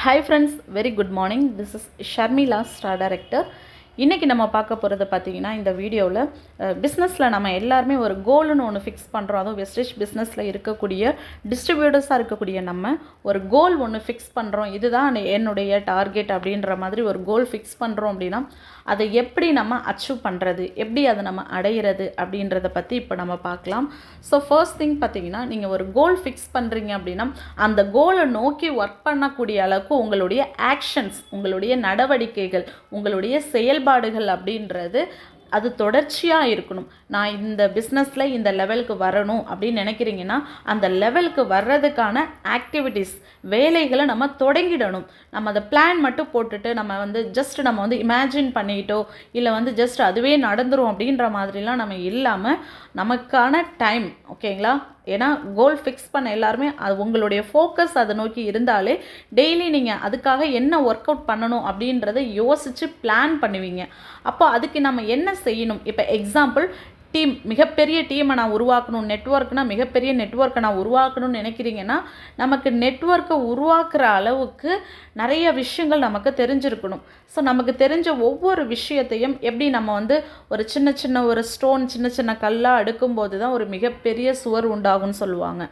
Hi friends, very good morning. This is Sharmila, Star Director. இன்றைக்கி நம்ம பார்க்க போகிறது பார்த்திங்கன்னா இந்த வீடியோவில் பிஸ்னஸில் நம்ம எல்லாருமே ஒரு கோல்னு ஒன்று ஃபிக்ஸ் பண்ணுறோம். அதுவும் வெஸ்டேஜ் பிஸ்னஸில் இருக்கக்கூடிய டிஸ்ட்ரிபியூட்டர்ஸாக இருக்கக்கூடிய நம்ம ஒரு கோல் ஒன்று ஃபிக்ஸ் பண்ணுறோம். இதுதான் என்னுடைய டார்கெட் அப்படின்ற மாதிரி ஒரு கோல் ஃபிக்ஸ் பண்ணுறோம் அப்படின்னா அதை எப்படி நம்ம அச்சீவ் பண்ணுறது, எப்படி அதை நம்ம அடையிறது அப்படின்றத பற்றி இப்போ நம்ம பார்க்கலாம். ஸோ ஃபர்ஸ்ட் திங் பார்த்திங்கன்னா நீங்கள் ஒரு கோல் ஃபிக்ஸ் பண்ணுறீங்க அப்படின்னா அந்த கோலை நோக்கி ஒர்க் பண்ணக்கூடிய அளவுக்கு உங்களுடைய ஆக்ஷன்ஸ், உங்களுடைய நடவடிக்கைகள், உங்களுடைய செயல்பாடுகள் அப்படின்றது அது தொடர்ச்சியாக இருக்கணும். நான் இந்த பிஸ்னஸில் இந்த லெவலுக்கு வரணும் அப்படின்னு நினைக்கிறீங்கன்னா அந்த லெவலுக்கு வர்றதுக்கான ஆக்டிவிட்டீஸ், வேலைகளை நம்ம தொடங்கிடணும். நம்ம அதை பிளான் மட்டும் போட்டுட்டு நம்ம வந்து இமேஜின் பண்ணிக்கிட்டோ இல்லை ஜஸ்ட் அதுவே நடந்துரும் அப்படின்ற மாதிரிலாம் நம்ம இல்லாமல் நமக்கான டைம், ஓகேங்களா? ஏன்னா கோல் ஃபிக்ஸ் பண்ண எல்லாருமே அது உங்களுடைய ஃபோக்கஸ் அதை நோக்கி இருந்தாலே டெய்லி நீங்கள் அதுக்காக என்ன ஒர்க் அவுட் பண்ணணும் அப்படின்றத யோசித்து பிளான் பண்ணுவீங்க. அப்போ அதுக்கு நம்ம என்ன செய்யணும்? இப்போ எக்ஸாம்பிள், மிகப்பெரிய டீமை நான் உருவாக்கணும், நெட்வொர்க்னால் மிகப்பெரிய நெட்வொர்க்கை நான் உருவாக்கணும்னு நினைக்கிறீங்கன்னா நமக்கு நெட்வொர்க்கை உருவாக்குற அளவுக்கு நிறைய விஷயங்கள் நமக்கு தெரிஞ்சிருக்கணும். ஸோ நமக்கு தெரிஞ்ச ஒவ்வொரு விஷயத்தையும் எப்படி நம்ம ஒரு சின்ன ஒரு ஸ்டோன், சின்ன கல்லாக அடுக்கும்போது தான் ஒரு மிகப்பெரிய சுவர் உண்டாகும்னு சொல்லுவாங்க.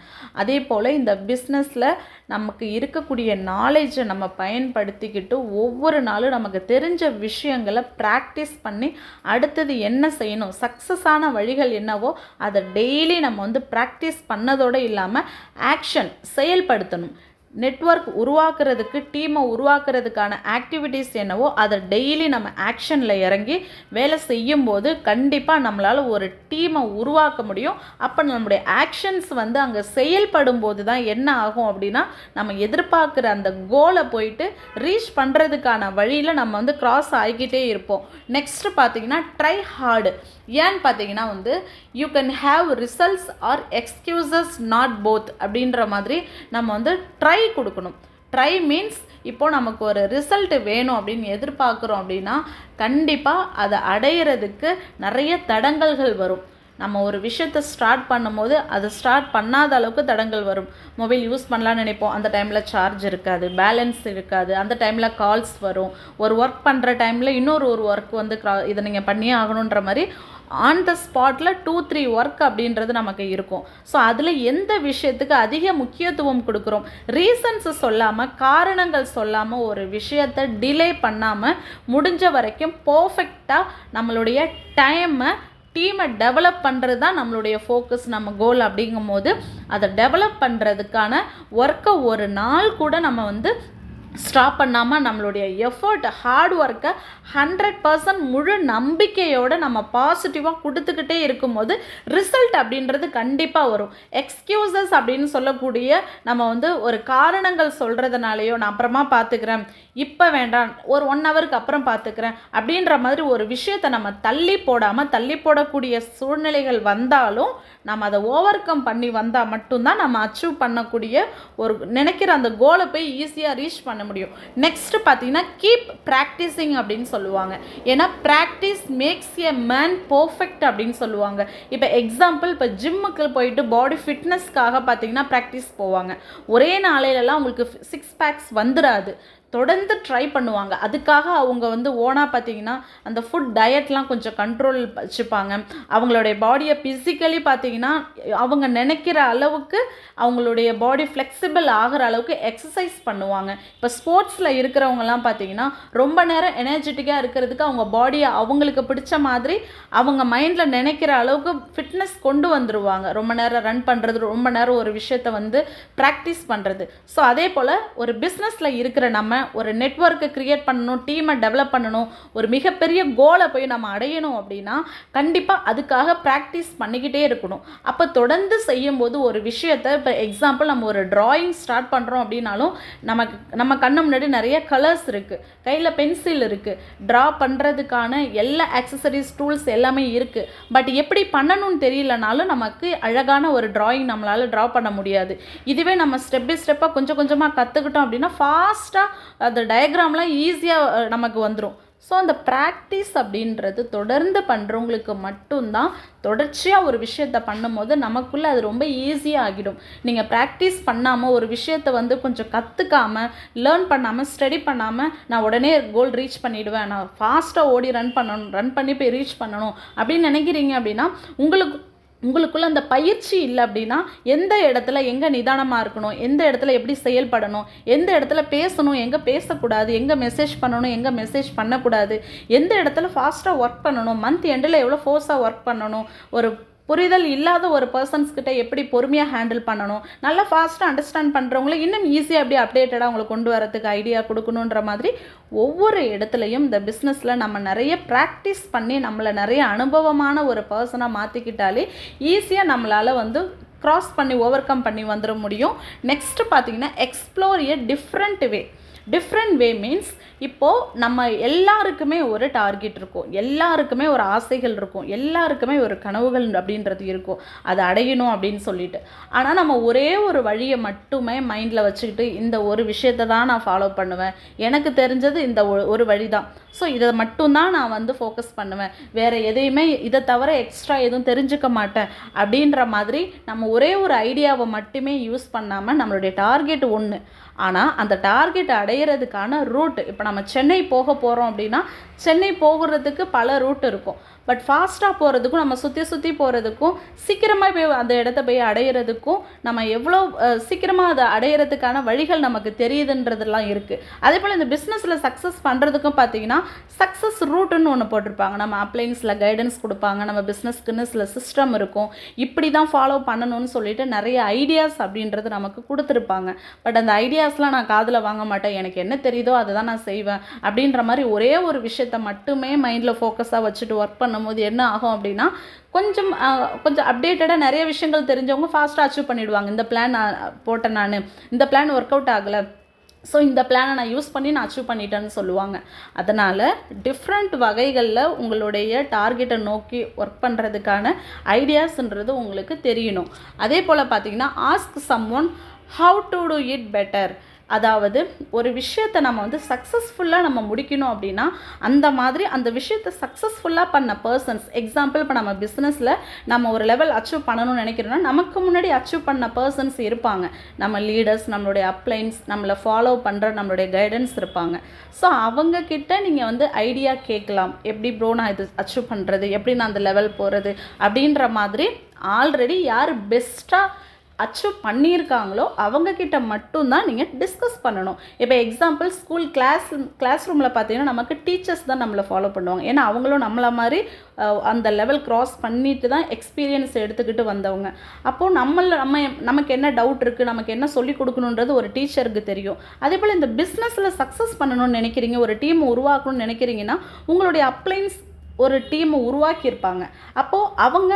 அதே போல் இந்த பிஸ்னஸில் நமக்கு இருக்கக்கூடிய நாலேஜை நம்ம பயன்படுத்திக்கிட்டு ஒவ்வொரு நாளும் நமக்கு தெரிஞ்ச விஷயங்களை ப்ராக்டிஸ் பண்ணி அடுத்தது என்ன செய்யணும், சக்ஸஸான வழிகள் என்னவோ அதை டெய்லி நம்ம ப்ராக்டிஸ் பண்ணதோடு இல்லாமல் ஆக்ஷன் செயல்படுத்தணும். நெட்வொர்க் உருவாக்குறதுக்கு, டீமை உருவாக்குறதுக்கான ஆக்டிவிட்டீஸ் என்னவோ அதை டெய்லி நம்ம ஆக்ஷனில் இறங்கி வேலை செய்யும்போது கண்டிப்பாக நம்மளால் ஒரு டீமை உருவாக்க முடியும். அப்போ நம்மளுடைய ஆக்ஷன்ஸ் அங்கே செயல்படும் போது தான் என்ன ஆகும் அப்படின்னா நம்ம எதிர்பார்க்குற அந்த கோலை போயிட்டு ரீச் பண்ணுறதுக்கான வழியில் நம்ம கிராஸ் ஆகிக்கிட்டே இருப்போம். நெக்ஸ்ட்டு பார்த்தீங்கன்னா ட்ரை ஹார்டு. ஏன்னு பார்த்தீங்கன்னா you can have results R excuses not both அப்படின்ற மாதிரி நம்ம ட்ரை கொடுக்கணும். ட்ரை மீன்ஸ் இப்போ நமக்கு ஒரு ரிசல்ட் வேணும் அப்படின்னு எதிர்பார்க்குறோம் அப்படின்னா கண்டிப்பாக அதை அடையிறதுக்கு நிறைய தடங்கல்கள் வரும். நம்ம ஒரு விஷயத்தை ஸ்டார்ட் பண்ணும்போது அதை ஸ்டார்ட் பண்ணாத அளவுக்கு தடங்கள் வரும். மொபைல் யூஸ் பண்ணலான்னு நினைப்போம், அந்த டைமில் சார்ஜ் இருக்காது, பேலன்ஸ் இருக்காது, அந்த டைமில் கால்ஸ் வரும். ஒரு ஒர்க் பண்ணுற டைமில் இன்னொரு ஒர்க் இதை நீங்கள் பண்ணியே ஆகணுன்ற மாதிரி ஆன் த ஸ்பாட்டில் 2-3 ஒர்க் அப்படின்றது நமக்கு இருக்கும். ஸோ அதில் எந்த விஷயத்துக்கு அதிக முக்கியத்துவம் கொடுக்குறோம், ரீசன்ஸை சொல்லாமல், காரணங்கள் சொல்லாமல் ஒரு விஷயத்தை டிலே பண்ணாமல் முடிஞ்ச வரைக்கும் பர்ஃபெக்டாக நம்மளுடைய டீமை டெவலப் பண்ணுறது தான் நம்மளுடைய ஃபோக்கஸ், நம்ம கோல். அப்படிங்கும் போது அதை டெவலப் பண்ணுறதுக்கான ஒர்க்கை ஒரு நாள் கூட நம்ம ஸ்டாப் பண்ணாமல் நம்மளுடைய எஃபர்ட், ஹார்ட் ஒர்க்கை 100% முழு நம்பிக்கையோடு நம்ம பாசிட்டிவாக கொடுத்துக்கிட்டே இருக்கும்போது ரிசல்ட் அப்படின்றது கண்டிப்பாக வரும். எக்ஸ்கியூசஸ் அப்படின்னு சொல்லக்கூடிய நம்ம ஒரு காரணங்கள் சொல்கிறதுனாலையோ நான் அப்புறமா பார்த்துக்கிறேன், இப்போ வேண்டாம், ஒரு 1 ஹவருக்கு அப்புறம் பார்த்துக்கிறேன் அப்படின்ற மாதிரி ஒரு விஷயத்தை நம்ம தள்ளி போடக்கூடிய சூழ்நிலைகள் வந்தாலும் நம்ம அதை ஓவர் கம் பண்ணி வந்தால் மட்டும்தான் நம்ம அச்சீவ் பண்ணக்கூடிய ஒரு நினைக்கிற அந்த கோலை போய் ஈஸியாக ரீச் பண்ண முடியும். நெக்ஸ்ட் பார்த்தீங்கன்னா கீப் ப்ராக்டிஸிங் அப்படின்னு சொல்லுவாங்க. ஏன்னா practice makes a man perfect அப்படின்னு சொல்லுவாங்க. இப்போ எக்ஸாம்பிள், இப்போ ஜிம்முக்கு போயிட்டு பாடி ஃபிட்னஸ்க்காக பார்த்தீங்கன்னா ப்ராக்டிஸ் போவாங்க. ஒரே நாளையிலலாம் உங்களுக்கு 6 பேக்ஸ் வந்துடாது, தொடர்ந்து ட்ரை பண்ணுவாங்க. அதுக்காக அவங்க ஓனாக பார்த்தீங்கன்னா அந்த ஃபுட் டயட்லாம் கொஞ்சம் கண்ட்ரோல் வச்சுப்பாங்க. அவங்களுடைய பாடியை ஃபிசிக்கலி பார்த்தீங்கன்னா அவங்க நினைக்கிற அளவுக்கு அவங்களுடைய பாடி ஃப்ளெக்சிபிள் ஆகிற அளவுக்கு எக்ஸசைஸ் பண்ணுவாங்க. இப்போ ஸ்போர்ட்ஸில் இருக்கிறவங்கலாம் பார்த்தீங்கன்னா ரொம்ப நேரம் எனர்ஜெட்டிக்காக இருக்கிறதுக்கு அவங்க பாடியை அவங்களுக்கு பிடிச்ச மாதிரி அவங்க மைண்டில் நினைக்கிற அளவுக்கு ஃபிட்னஸ் கொண்டு வந்துடுவாங்க. ரொம்ப நேரம் ரன் பண்ணுறது, ரொம்ப நேரம் ஒரு விஷயத்தை ப்ராக்டிஸ் பண்ணுறது. ஸோ அதே போல் ஒரு பிஸ்னஸில் இருக்கிற நம்ம ஒரு நெட்வொர்க்கை கிரியேட் பண்ணணும், டீமை டெவலப் பண்ணணும், ஒரு மிகப்பெரிய கோலை போய் நம்ம அடையணும் அப்படின்னா கண்டிப்பாக அதுக்காக ப்ராக்டிஸ் பண்ணிக்கிட்டே இருக்கணும். அப்போ தொடர்ந்து செய்யும்போது ஒரு விஷயத்தை, இப்போ எக்ஸாம்பிள் நம்ம ஒரு ட்ராயிங் ஸ்டார்ட் பண்ணுறோம் அப்படின்னாலும் நம்ம கண்ணு முன்னாடி நிறைய கலர்ஸ் இருக்குது, கையில் பென்சில் இருக்குது, ட்ரா பண்ணுறதுக்கான எல்லா ஆக்சசரிஸ், டூல்ஸ் எல்லாமே இருக்குது. பட் எப்படி பண்ணணும்னு தெரியலனாலும் நமக்கு அழகான ஒரு ட்ராயிங் நம்மளால் ட்ரா பண்ண முடியாது. இதுவே நம்ம ஸ்டெப் பை ஸ்டெப்பாக கொஞ்சம் கொஞ்சமாக கற்றுக்கிட்டோம் அப்படின்னா ஃபாஸ்ட்டாக அந்த டயக்ராம்லாம் ஈஸியாக நமக்கு வந்துடும். ஸோ அந்த ப்ராக்டிஸ் அப்படின்றது தொடர்ந்து பண்ணுறவங்களுக்கு மட்டும்தான் தொடர்ச்சியாக ஒரு விஷயத்தை பண்ணும்போது நமக்குள்ளே அது ரொம்ப ஈஸியாக ஆகிடும். நீங்கள் ப்ராக்டிஸ் பண்ணாமல் ஒரு விஷயத்தை வந்து கொஞ்சம் கற்றுக்காமல் லேர்ன் பண்ணாமல் ஸ்டடி பண்ணாமல் நான் உடனே கோல் ரீச் பண்ணிவிடுவேன், நான் ஃபாஸ்ட்டாக ஓடி ரன் பண்ணி போய் ரீச் பண்ணணும் அப்படின்னு நினைக்கிறீங்க அப்படின்னா உங்களுக்குள்ள அந்த பயிற்சி இல்லை அப்படின்னா எந்த இடத்துல எங்கே நிதானமாக இருக்கணும், எந்த இடத்துல எப்படி செயல்படணும், எந்த இடத்துல பேசணும், எங்கே பேசக்கூடாது, எங்கே மெசேஜ் பண்ணணும், எங்கே மெசேஜ் பண்ணக்கூடாது, எந்த இடத்துல ஃபாஸ்ட்டாக ஒர்க் பண்ணணும், மந்த் எண்டில் எவ்வளோ ஃபோர்ஸாக ஒர்க் பண்ணணும், ஒரு புரிதல் இல்லாத ஒரு பர்சன்ஸ்கிட்ட எப்படி பொறுமையாக ஹேண்டில் பண்ணணும், நல்லா ஃபாஸ்ட்டாக அண்டர்ஸ்டாண்ட் பண்ணுறவங்கள இன்னும் ஈஸியாக எப்படி அப்டேட்டடாக அவங்களை கொண்டு வரதுக்கு ஐடியா கொடுக்கணுன்ற மாதிரி ஒவ்வொரு இடத்துலையும் இந்த பிஸ்னஸில் நம்ம நிறைய ப்ராக்டிஸ் பண்ணி நம்மளை நிறைய அனுபவமான ஒரு பர்சனாக மாற்றிக்கிட்டாலே ஈஸியாக நம்மளால் வந்து க்ராஸ் பண்ணி ஓவர் கம் பண்ணி வந்துட முடியும். நெக்ஸ்ட்டு பார்த்தீங்கன்னா explore a different way means இப்போது நம்ம எல்லாருக்குமே ஒரு டார்கெட் இருக்கும், எல்லாருக்குமே ஒரு ஆசைகள் இருக்கும், எல்லாருக்குமே ஒரு கனவுகள் அப்படின்றது இருக்கும், அதை அடையணும் அப்படின்னு சொல்லிட்டு. ஆனால் நம்ம ஒரே ஒரு வழியை மட்டுமே மைண்டில் வச்சுக்கிட்டு இந்த ஒரு விஷயத்தை தான் நான் ஃபாலோ பண்ணுவேன், எனக்கு தெரிஞ்சது இந்த ஒரு வழி தான், ஸோ இதை மட்டும்தான் நான் வந்து ஃபோக்கஸ் பண்ணுவேன், வேறு எதையுமே இதை தவிர எக்ஸ்ட்ரா எதுவும் தெரிஞ்சுக்க மாட்டேன் அப்படின்ற மாதிரி நம்ம ஒரே ஒரு ஐடியாவை மட்டுமே யூஸ் பண்ணாமல் நம்மளுடைய டார்கெட் ஒன்று, ஆனால் அந்த டார்கெட் அடையிறதுக்கான ரூட், இப்போ நம்ம சென்னை போக போகிறோம் அப்படின்னா சென்னை போகிறதுக்கு பல ரூட் இருக்கும், பட் ஃபாஸ்ட்டாக போகிறதுக்கும் நம்ம சுற்றி போகிறதுக்கும் சீக்கிரமாக போய் அந்த இடத்த போய் அடையிறதுக்கும் நம்ம எவ்வளோ சீக்கிரமாக அதை அடையிறதுக்கான வழிகள் நமக்கு தெரியுதுன்றதெல்லாம் இருக்குது. அதே போல் இந்த பிஸ்னஸில் சக்ஸஸ் பண்ணுறதுக்கும் பார்த்திங்கன்னா சக்ஸஸ் ரூட்டுன்னு ஒன்று போட்டிருப்பாங்க, நம்ம அப்ளைன்ஸில் கைடன்ஸ் கொடுப்பாங்க, நம்ம பிஸ்னஸ்க்குன்னு சில சிஸ்டம் இருக்கும், இப்படி தான் ஃபாலோ பண்ணணும்னு சொல்லிட்டு நிறைய ஐடியாஸ் அப்படின்றது நமக்கு கொடுத்துருப்பாங்க. பட் அந்த ஐடியாஸ்லாம் நான் காதில் வாங்க மாட்டேன், எனக்கு என்ன தெரியுதோ அதை தான் நான் செய்வேன் அப்படின்ற மாதிரி ஒரே ஒரு விஷயத்தை மட்டுமே மைண்டில் ஃபோக்கஸாக வச்சுட்டு ஒர்க் பண்ணும்போது என்ன ஆகும் அப்படின்னா கொஞ்சம் அப்டேட்டடாக நிறைய விஷயங்கள் தெரிஞ்சவங்க ஃபாஸ்ட்டாக அச்சீவ் பண்ணிவிடுவாங்க. இந்த பிளான் போட்டேன், நான் இந்த பிளான் ஒர்க் அவுட் ஆகலை, ஸோ இந்த பிளானை நான் யூஸ் பண்ணி நான் அச்சீவ் பண்ணிட்டேன்னு சொல்லுவாங்க. அதனால் டிஃப்ரெண்ட் வகைகளில் உங்களுடைய டார்கெட்டை நோக்கி ஒர்க் பண்ணுறதுக்கான ஐடியாஸ்ன்றது உங்களுக்கு தெரியணும். அதே போல் பார்த்திங்கன்னா ask someone how to do it better, அதாவது ஒரு விஷயத்தை நம்ம வந்து சக்ஸஸ்ஃபுல்லாக நம்ம முடிக்கணும் அப்படின்னா அந்த மாதிரி அந்த விஷயத்தை சக்ஸஸ்ஃபுல்லாக பண்ண பர்சன்ஸ், எக்ஸாம்பிள் இப்போ நம்ம பிஸ்னஸில் நம்ம ஒரு லெவல் அச்சீவ் பண்ணணும்னு நினைக்கிறோன்னா நமக்கு முன்னாடி அச்சீவ் பண்ண பர்சன்ஸ் இருப்பாங்க, நம்ம லீடர்ஸ், நம்மளுடைய அப்ளைன்ஸ், நம்மளை ஃபாலோ பண்ணுற நம்மளுடைய கைடன்ஸ் இருப்பாங்க. ஸோ அவங்கக்கிட்ட நீங்கள் வந்து ஐடியா கேட்கலாம், எப்படி ப்ரோ நான் இது அச்சீவ் பண்ணுறது, எப்படி நான் அந்த லெவல் போகிறது அப்படின்ற மாதிரி ஆல்ரெடி யார் பெஸ்ட்டாக அச்சீவ் பண்ணியிருக்காங்களோ அவங்கக்கிட்ட மட்டும்தான் நீங்கள் டிஸ்கஸ் பண்ணணும். இப்போ எக்ஸாம்பிள் ஸ்கூல் கிளாஸ் ரூமில் பார்த்தீங்கன்னா நமக்கு டீச்சர்ஸ் தான் நம்மளை ஃபாலோ பண்ணுவாங்க, ஏன்னா அவங்களும் நம்மளை மாதிரி அந்த லெவல் க்ராஸ் பண்ணிட்டு தான் எக்ஸ்பீரியன்ஸ் எடுத்துக்கிட்டு வந்தவங்க. அப்போது நமக்கு என்ன டவுட் இருக்குது, நமக்கு என்ன சொல்லிக் கொடுக்கணுன்றது ஒரு டீச்சருக்கு தெரியும். அதே போல் இந்த பிஸ்னஸில் சக்ஸஸ் பண்ணணும்னு நினைக்கிறீங்க, ஒரு டீம் உருவாக்கணும்னு நினைக்கிறீங்கன்னா உங்களுடைய அப்ளைன்ஸ் ஒரு டீமை உருவாக்கியிருப்பாங்க, அப்போது அவங்க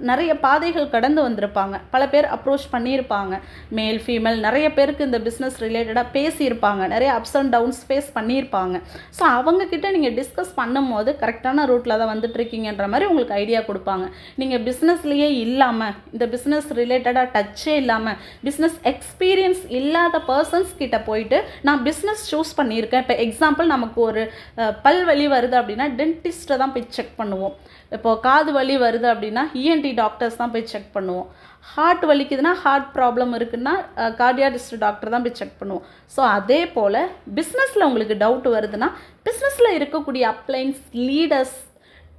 நிறைய பாதைகள் கடந்து வந்திருப்பாங்க, பல பேர் அப்ரோச் பண்ணியிருப்பாங்க, மேல் ஃபீமேல் நிறைய பேருக்கு இந்த பிஸ்னஸ் ரிலேட்டடாக பேசியிருப்பாங்க, நிறைய அப்ஸ் அண்ட் டவுன்ஸ் ஃபேஸ் பண்ணியிருப்பாங்க. ஸோ அவங்கக்கிட்ட நீங்கள் டிஸ்கஸ் பண்ணும்போது கரெக்டான ரூட்டில் தான் வந்துட்டுருக்கீங்கன்ற மாதிரி உங்களுக்கு ஐடியா கொடுப்பாங்க. நீங்கள் பிஸ்னஸ்லேயே இல்லாமல், இந்த பிஸ்னஸ் ரிலேட்டடாக டச்சே இல்லாமல், பிஸ்னஸ் எக்ஸ்பீரியன்ஸ் இல்லாத பர்சன்ஸ் கிட்ட போயிட்டு நான் பிஸ்னஸ் சூஸ் பண்ணியிருக்கேன், இப்போ எக்ஸாம்பிள் நமக்கு ஒரு பல் வலி வருது அப்படின்னா டென்டிஸ்ட்டை தான் போய் செக் பண்ணுவோம், இப்போது காது வலி வருது அப்படின்னா இஎன்டி டாக்டர்ஸ் தான் போய் செக் பண்ணுவோம், ஹார்ட் வலிக்குதுன்னா ஹார்ட் ப்ராப்ளம் இருக்குன்னா கார்டியாலஜிஸ்ட் டாக்டர் தான் போய் செக் பண்ணுவோம். ஸோ அதே போல் பிஸ்னஸில் உங்களுக்கு டவுட் வருதுன்னா பிஸ்னஸில் இருக்கக்கூடிய அப்ளைன்ஸ், லீடர்ஸ்,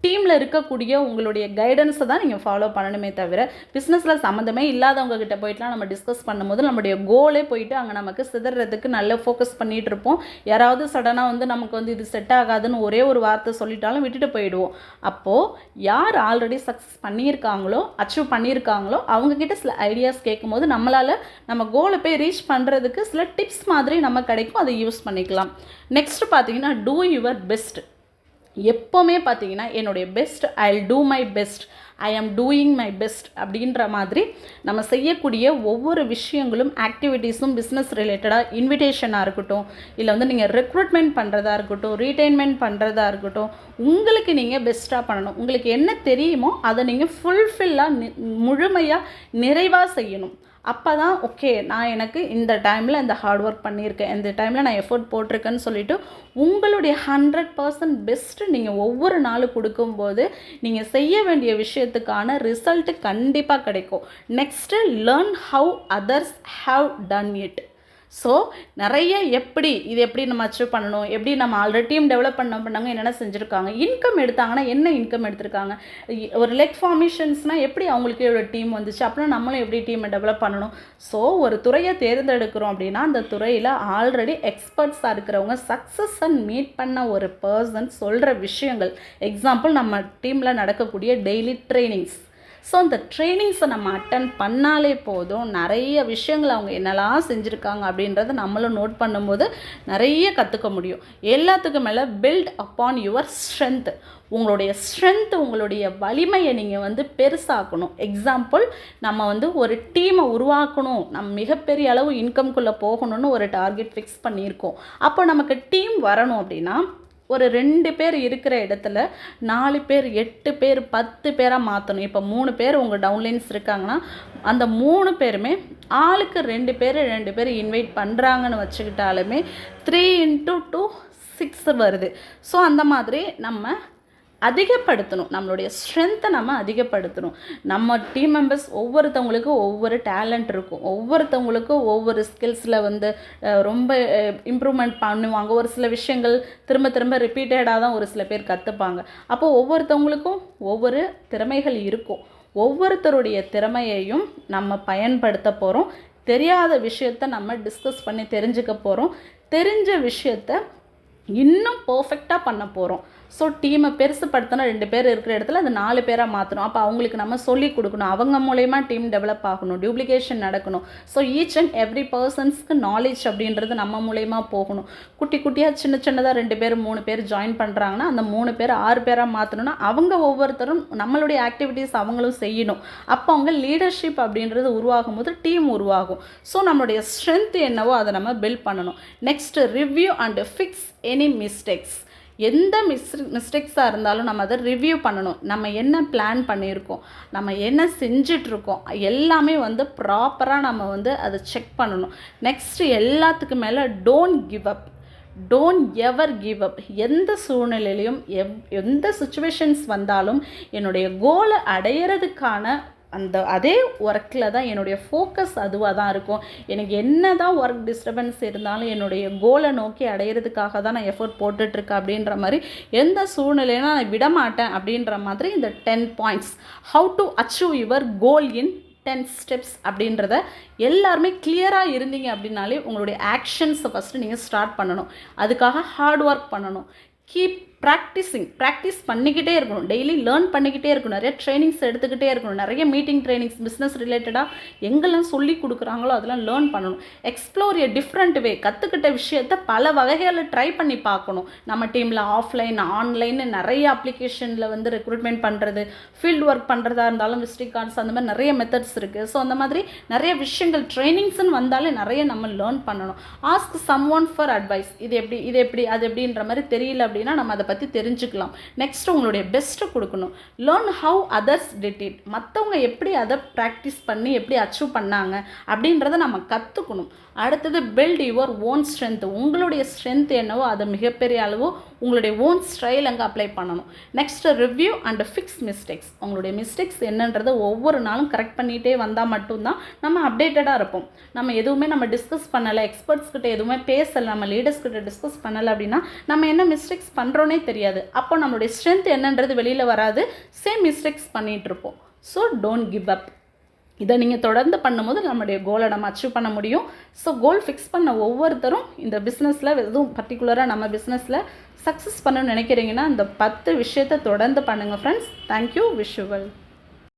டீமில் இருக்கக்கூடிய உங்களுடைய கைடன்ஸை தான் நீங்கள் ஃபாலோ பண்ணணுமே தவிர பிஸ்னஸில் சம்மந்தமே இல்லாதவங்க கிட்ட போயிட்டுலாம் நம்ம டிஸ்கஸ் பண்ணும்போது நம்மளுடைய கோலே போயிட்டு அங்கே நமக்கு சிதறதுக்கு நல்ல ஃபோக்கஸ் பண்ணிகிட்டு இருப்போம். யாராவது சடனாக வந்து நமக்கு வந்து இது செட் ஆகாதுன்னு ஒரே ஒரு வார்த்தை சொல்லிட்டாலும் விட்டுட்டு போயிடுவோம். அப்போது யார் ஆல்ரெடி சக்ஸஸ் பண்ணியிருக்காங்களோ, அச்சீவ் பண்ணியிருக்காங்களோ அவங்கக்கிட்ட சில ஐடியாஸ் கேட்கும்போது நம்மளால் நம்ம கோலை போய் ரீச் பண்ணுறதுக்கு சில டிப்ஸ் மாதிரி நம்ம கிடைக்கும், அதை யூஸ் பண்ணிக்கலாம். நெக்ஸ்ட்டு பார்த்தீங்கன்னா டூ யுவர் பெஸ்ட். எப்போவுமே பார்த்தீங்கன்னா என்னுடைய best, I will do my best, ஐ ஆம் டூயிங் மை பெஸ்ட் அப்படின்ற மாதிரி நம்ம செய்யக்கூடிய ஒவ்வொரு விஷயங்களும் ஆக்டிவிட்டீஸும் பிஸ்னஸ் ரிலேட்டடாக இன்விடேஷனாக இருக்கட்டும், இல்லை வந்து நீங்கள் ரெக்ரூட்மெண்ட் பண்ணுறதா இருக்கட்டும், ரீட்டைன்மெண்ட் பண்ணுறதா இருக்கட்டும், உங்களுக்கு நீங்கள் பெஸ்ட்டாக பண்ணணும். உங்களுக்கு என்ன தெரியுமோ அதை நீங்கள் ஃபுல்ஃபில்லாக முழுமையாக நிறைவாக செய்யணும். அப்போ தான் ஓகே நான் எனக்கு இந்த டைமில் இந்த ஹார்ட் ஒர்க் பண்ணியிருக்கேன், இந்த டைமில் நான் எஃபோர்ட் போட்டிருக்கேன்னு சொல்லிவிட்டு உங்களுடைய 100% பெஸ்ட்டு நீங்கள் ஒவ்வொரு நாளும் கொடுக்கும்போது நீங்கள் செய்ய வேண்டிய விஷயத்துக்கான ரிசல்ட்டு கண்டிப்பாக கிடைக்கும். Next learn how others have done it. So நிறைய இது எப்படி நம்ம அச்சீவ் பண்ணணும், எப்படி நம்ம ஆல்ரெடி டீம் டெவலப் பண்ணவங்க என்னென்ன செஞ்சுருக்காங்க, இன்கம் எடுத்தாங்கன்னா என்ன இன்கம் எடுத்திருக்காங்க, ஒரு லெக் ஃபார்மேஷன்ஸ்னால் எப்படி அவங்களுக்கு ஒரு டீம் வந்துச்சு, அப்புறம் நம்மளும் எப்படி டீமை டெவலப் பண்ணணும். ஸோ ஒரு துறையை தேர்ந்தெடுக்கிறோம் அப்படின்னா அந்த துறையில் ஆல்ரெடி எக்ஸ்பர்ட்ஸாக இருக்கிறவங்க சக்ஸஸை மீட் பண்ண ஒரு பர்சன் சொல்கிற விஷயங்கள், எக்ஸாம்பிள் நம்ம டீமில் நடக்கக்கூடிய டெய்லி ட்ரைனிங்ஸ். ஸோ அந்த ட்ரைனிங்ஸை நம்ம அட்டன் பண்ணாலே போதும், நிறைய விஷயங்கள் அவங்க என்னெல்லாம் செஞ்சுருக்காங்க அப்படின்றத நம்மளும் நோட் பண்ணும்போது நிறைய கற்றுக்க முடியும். எல்லாத்துக்கும் மேலே பில்ட் அப்பான் யுவர் ஸ்ட்ரென்த். உங்களுடைய ஸ்ட்ரென்த், உங்களுடைய வலிமையை நீங்கள் பெருசாக்கணும். எக்ஸாம்பிள், நம்ம ஒரு டீமை உருவாக்கணும், நம்ம மிகப்பெரிய அளவு இன்கம்குள்ளே போகணும்னு ஒரு டார்கெட் ஃபிக்ஸ் பண்ணியிருக்கோம். அப்போ நமக்கு டீம் வரணும் அப்படின்னா ஒரு 2 பேர் இருக்கிற இடத்துல 4 பேர் 8 பேர் 10 பேராக மாற்றணும். இப்போ 3 பேர் உங்கள் டவுன்லைன்ஸ் இருக்காங்கன்னா அந்த 3 பேருமே ஆளுக்கு 2 பேர் இன்வைட் பண்ணுறாங்கன்னு வச்சுக்கிட்டாலுமே 3 × 2 6 வருது. ஸோ அந்த மாதிரி நம்ம அதிகப்படுத்தணும், நம்மளுடைய ஸ்ட்ரென்த்தை நம்ம அதிகப்படுத்தணும். நம்ம டீம் மெம்பர்ஸ் ஒவ்வொருத்தவங்களுக்கும் ஒவ்வொரு டேலண்ட் இருக்கும், ஒவ்வொருத்தவங்களுக்கும் ஒவ்வொரு ஸ்கில்ஸில் ரொம்ப இம்ப்ரூவ்மெண்ட் பண்ணுவாங்க. ஒரு சில விஷயங்கள் திரும்ப திரும்ப ரிப்பீட்டடாக தான் ஒரு சில பேர் கற்றுப்பாங்க. அப்போது ஒவ்வொருத்தவங்களுக்கும் ஒவ்வொரு திறமைகள் இருக்கும். ஒவ்வொருத்தருடைய திறமையையும் நம்ம பயன்படுத்த போகிறோம். தெரியாத விஷயத்தை நம்ம டிஸ்கஸ் பண்ணி தெரிஞ்சுக்க போகிறோம். தெரிஞ்ச விஷயத்தை இன்னும் பர்ஃபெக்டாக பண்ண போகிறோம். ஸோ டீமை பெருசுப்படுத்தினா 2 பேர் இருக்கிற இடத்துல அது 4 பேராக மாற்றணும். அப்போ அவங்களுக்கு நம்ம சொல்லிக் கொடுக்கணும், அவங்க மூலயமா டீம் டெவலப் ஆகணும், டியூப்ளிகேஷன் நடக்கணும். ஸோ ஈச் அண்ட் எவ்ரி பர்சன்ஸ்க்கு நாலேஜ் அப்படின்றது நம்ம மூலயமா போகணும். குட்டி குட்டியாக சின்னதாக 2 பேர் 3 பேர் ஜாயின் பண்ணுறாங்கன்னா அந்த 3 பேர் 6 பேராக மாற்றணும்னா அவங்க ஒவ்வொருத்தரும் நம்மளுடைய ஆக்டிவிட்டீஸ் அவங்களும் செய்யணும். அப்போ அவங்க லீடர்ஷிப் அப்படின்றது உருவாகும் போது டீம் உருவாகும். ஸோ நம்மளுடைய ஸ்ட்ரென்த் என்னவோ அதை நம்ம பில்ட் பண்ணணும். Next review and fix any mistakes. எந்த மிஸ்டேக்ஸாக இருந்தாலும் நம்ம அதை ரிவ்யூ பண்ணணும். நம்ம என்ன பிளான் பண்ணியிருக்கோம், நம்ம என்ன செஞ்சிட்ருக்கோம், எல்லாமே ப்ராப்பராக நம்ம அதை செக் பண்ணணும். நெக்ஸ்ட்டு எல்லாத்துக்கு மேலே don't give up. Don't ever give up. எந்த சூழ்நிலையிலையும் எந்த சுச்சுவேஷன்ஸ் வந்தாலும் என்னுடைய கோலை அடையிறதுக்கான அதே ஒர்க்கில் தான் என்னுடைய ஃபோக்கஸ் அதுவாக தான் இருக்கும். எனக்கு என்ன தான் ஒர்க் டிஸ்டர்பன்ஸ் இருந்தாலும் என்னுடைய கோலை நோக்கி அடையிறதுக்காக தான் நான் எஃபோர்ட் போட்டுட்ருக்கேன் அப்படின்ற மாதிரி எந்த சூழ்நிலையிலும் நான் விடமாட்டேன். அப்படின்ற மாதிரி இந்த 10 points how to achieve your goal in 10 steps அப்படின்றத எல்லாருமே கிளியராக இருந்தீங்க அப்படின்னாலே உங்களுடைய ஆக்ஷன்ஸை ஃபஸ்ட்டு நீங்கள் ஸ்டார்ட் பண்ணணும். அதுக்காக ஹார்ட் ஒர்க் பண்ணணும். கீப் ப்ராக்டிஸ் பண்ணிக்கிட்டே இருக்கணும். டெய்லி லேர்ன் பண்ணிக்கிட்டே இருக்கணும். நிறைய ட்ரைனிங்ஸ் எடுத்துக்கிட்டே இருக்கணும். நிறைய மீட்டிங் ட்ரைனிங்ஸ் பிஸ்னஸ் ரிலேட்டடாக எங்கெல்லாம் சொல்லி கொடுக்குறாங்களோ அதெல்லாம் லேர்ன் பண்ணணும். Explore a different way. கற்றுக்கிட்ட விஷயத்தை பல வகைகளில் ட்ரை பண்ணி பார்க்கணும். நம்ம டீமில் ஆஃப்லைன் ஆன்லைன் நிறைய அப்ளிகேஷனில் ரெக்ரூட்மெண்ட் பண்ணுறது, ஃபீல்டு ஒர்க் பண்ணுறதா இருந்தாலும் விசிட்டிங் கார்ட்ஸ், அந்த மாதிரி நிறைய மெத்தட்ஸ் இருக்குது. ஸோ அந்த மாதிரி நிறைய விஷயங்கள் ட்ரைனிங்ஸ்ன்னு வந்தாலே நிறைய நம்ம லேர்ன் பண்ணணும். Ask someone for advice. இது எப்படி அது எப்படின்ற மாதிரி தெரியல அப்படின்னா நம்ம அதை பற்றி தெரிஞ்சுக்கலாம். நெக்ஸ்ட் உங்களுடைய பெஸ்ட்டை கொடுக்கணும். Learn how others did it. மற்றவங்க எப்படி அதை ப்ராக்டிஸ் பண்ணி எப்படி அச்சீவ் பண்ணாங்க அப்படின்றத நம்ம கற்றுக்கணும். அடுத்தது பில்ட் யுவர் ஓன் ஸ்ட்ரென்த். உங்களுடைய ஸ்ட்ரென்த் என்னவோ அதை மிகப்பெரிய அளவு உங்களுடைய ஓன் ஸ்டைல் அங்கே அப்ளை பண்ணணும். Next review and fix mistakes. உங்களுடைய மிஸ்டேக்ஸ் என்னன்றதை ஒவ்வொரு நாளும் கரெக்ட் பண்ணிகிட்டே வந்தால் மட்டும்தான் நம்ம அப்டேட்டடாக இருப்போம். நம்ம எதுவுமே நம்ம டிஸ்கஸ் பண்ணலை, எக்ஸ்பர்ட்ஸ் கிட்ட எதுவுமே பேசலை, நம்ம லீடர்ஸ் கிட்ட டிஸ்கஸ் பண்ணலை அப்படின்னா நம்ம என்ன மிஸ்டேக்ஸ் பண்ணுறோன்னே தெரியாது. அப்போ நம்மளுடைய ஸ்ட்ரென்த் என்னன்றது வெளியில் வராது, சேம் மிஸ்டேக்ஸ் பண்ணிகிட்ருப்போம். So don't give up. இதை நீங்கள் தொடர்ந்து பண்ணும்போது நம்மளுடைய கோலை நம்ம அச்சீவ் பண்ண முடியும். ஸோ கோல் ஃபிக்ஸ் பண்ண ஒவ்வொருத்தரும் இந்த பிஸ்னஸில் எதுவும் பர்டிகுலராக நம்ம பிஸ்னஸில் சக்ஸஸ் பண்ணணும்னு நினைக்கிறீங்கன்னா இந்த 10 விஷயத்தை தொடர்ந்து பண்ணுங்கள் friends. Thank you. Wish you well.